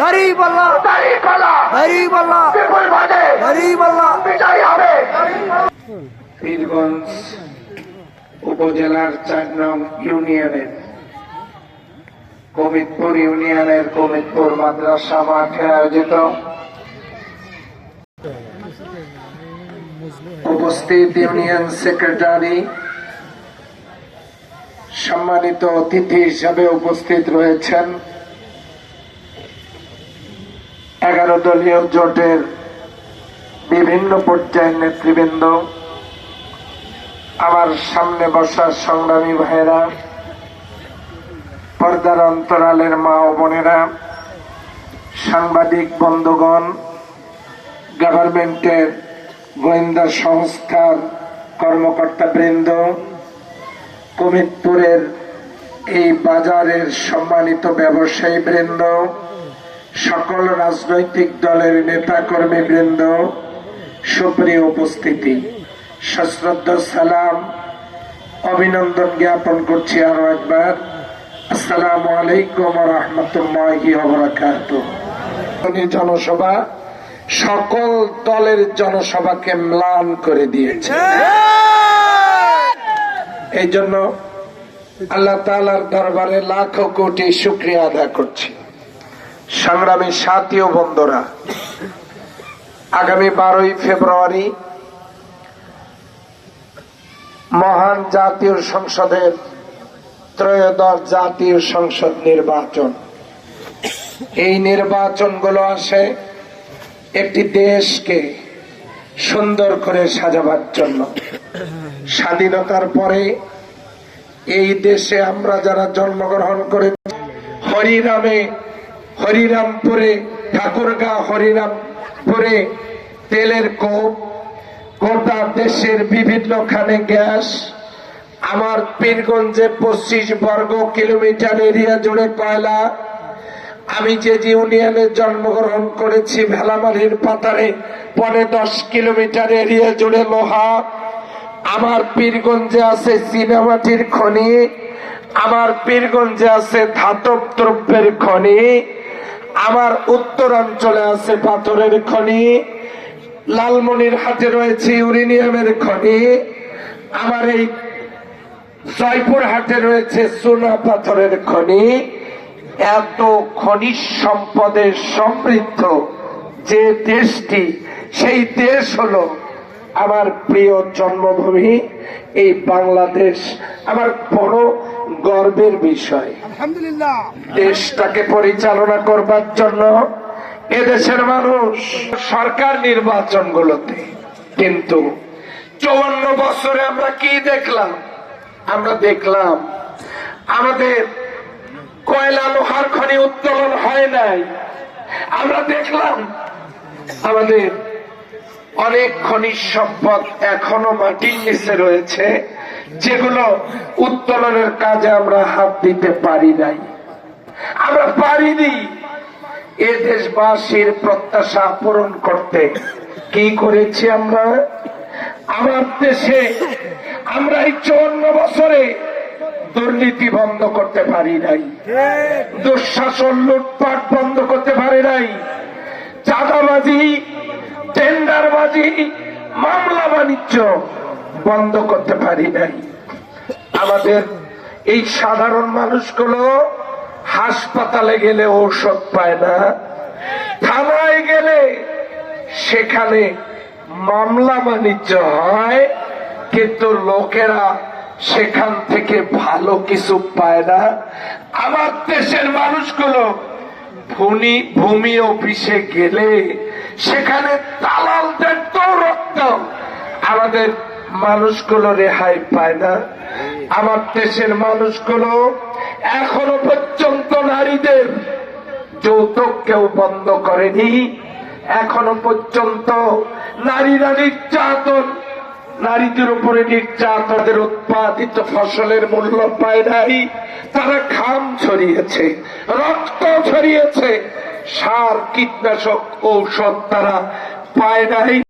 গরিব আল্লাহ, গরিব আল্লাহ, গরিব আল্লাহ। পীরগঞ্জ উপজেলার ৪ নং ইউনিয়নের কমিতপুর ইউনিয়নের কমিতপুর মাদ্রাসা মাঠে আয়োজিত উপস্থিত ইউনিয়ন সেক্রেটারি, সম্মানিত অতিথি হিসাবে উপস্থিত রয়েছেন 11 দলীয় জোটের বিভিন্ন পর্যায়ের নেতৃবৃন্দ, আমার সামনে বসা সংগ্রামী ভাইয়েরা, পর্দার অন্তরালের মা ও বোনেরা, সাংবাদিক বন্ধুগণ, গভর্নমেন্টের গোয়েন্দা সংস্থার কর্মকর্তা বৃন্দ, কমিতপুরের এই বাজারের সম্মানিত ব্যবসায়ী বৃন্দ, সকল রাজনৈতিক দলের নেতা কর্মী বৃন্দ, সুপ্রিয় উপস্থিতি, সশ্রদ্ধ সালাম, অভিনন্দন জ্ঞাপন করছি আরো একবার। আসসালামু আলাইকুম ওয়া রাহমাতুল্লাহি ওয়া বারাকাতুহু। জনসভা সকল দলের জনসভাকে ম্লান করে দিয়েছে। এই জন্য আল্লাহ তাআলার দরবারে লাখো কোটি শুকরিয়া আদায় করছি। সংগ্রামী সাথী ও বন্ধুরা, আগামী 12ই ফেব্রুয়ারি মহান জাতীয় সংসদের ত্রয়োদশ জাতীয় সংসদ নির্বাচন। এই নির্বাচনগুলো আসে একটি দেশকে সুন্দর করে সাজাবার জন্য। স্বাধীনতার পরে এই দেশে আমরা যারা জন্মগ্রহণ করেছি, হরিরামপুরে, ঠাকুরগাঁও হরিরামপুরে তেলের কূপ, গোটা দেশের বিভিন্নখানে গ্যাস, আমার পীরগঞ্জে 25 বর্গ কিলোমিটার এরিয়া জুড়ে কয়লা, আমি যে ইউনিয়নে জন্মগ্রহণ করেছি ভেলামারির পাতারে 10 কিলোমিটার এরিয়া জুড়ে লোহা, আমার পীরগঞ্জে আছে চীনামাটির খনি, আমার পীরগঞ্জে আছে ধাতব দ্রব্যের খনি, আমার উত্তরাঞ্চলে আছে পাথরের খনি, লালমনিরহাটে রয়েছে ইউরেনিয়ামের খনি, আমার এই জয়পুরহাটে রয়েছে সোনা পাথরের খনি। এত খনিজ সম্পদের সমৃদ্ধ যে দেশটি, সেই দেশ হলো আমার প্রিয় জন্মভূমি এই বাংলাদেশ। আমার বড় গর্বের বিষয়। আলহামদুলিল্লাহ, দেশটাকে পরিচালনা করবার জন্য এদেশের মানুষ সরকার নির্বাচনগুলোতে, কিন্তু 54 বছরে আমরা কি দেখলাম? আমরা দেখলাম আমাদের কয়লা লোহার খনি উত্তোলন হয় নাই। আমরা দেখলাম আমাদের অনেক খনিজ সম্পদ এখনো মাটির নিচে রয়েছে, যেগুলো উত্তোলনের কাজে আমরা হাত দিতে পারি নাই। আমরা পারিনি এ দেশবাসীর প্রত্যাশা পূরণ করতে। কি করেছি আমরা? আমার দেশে আমরা এই 54 বছরে দুর্নীতি বন্ধ করতে পারি নাই, দুঃশাসন লুটপাট বন্ধ করতে পারি নাই, চাঁদাবাজি, টেন্ডারবাজি, মামলা বাণিজ্য বন্ধ করতে পারি নাই। আমাদের এই সাধারণ মানুষগুলো হাসপাতালে গেলে ঔষধ পায় না, থানায় গেলে সেখানে মামলা বাণিজ্য হয়, কিন্তু লোকেরা সেখান থেকে ভালো কিছু পায় না। আমার দেশের মানুষগুলো ভূমি অফিসে গেলে সেখানে দালালদের দৌরাত্ম, আমাদের মানুষগুলো রেহাই পায় না। আমার দেশের মানুষগুলো এখনো পর্যন্ত নারীদের যৌতুক কেউ বন্ধ করেনি। এখনো পর্যন্ত নারীরা নির্যাতন, নারীদের উপরে নির্যাতনের উৎপাদিত ফসলের মূল্য পায় নাই। তারা ঘাম ছড়িয়েছে, রক্ত ছড়িয়েছে, সার, কীটনাশক, ঔষধ তারা পায় নাই।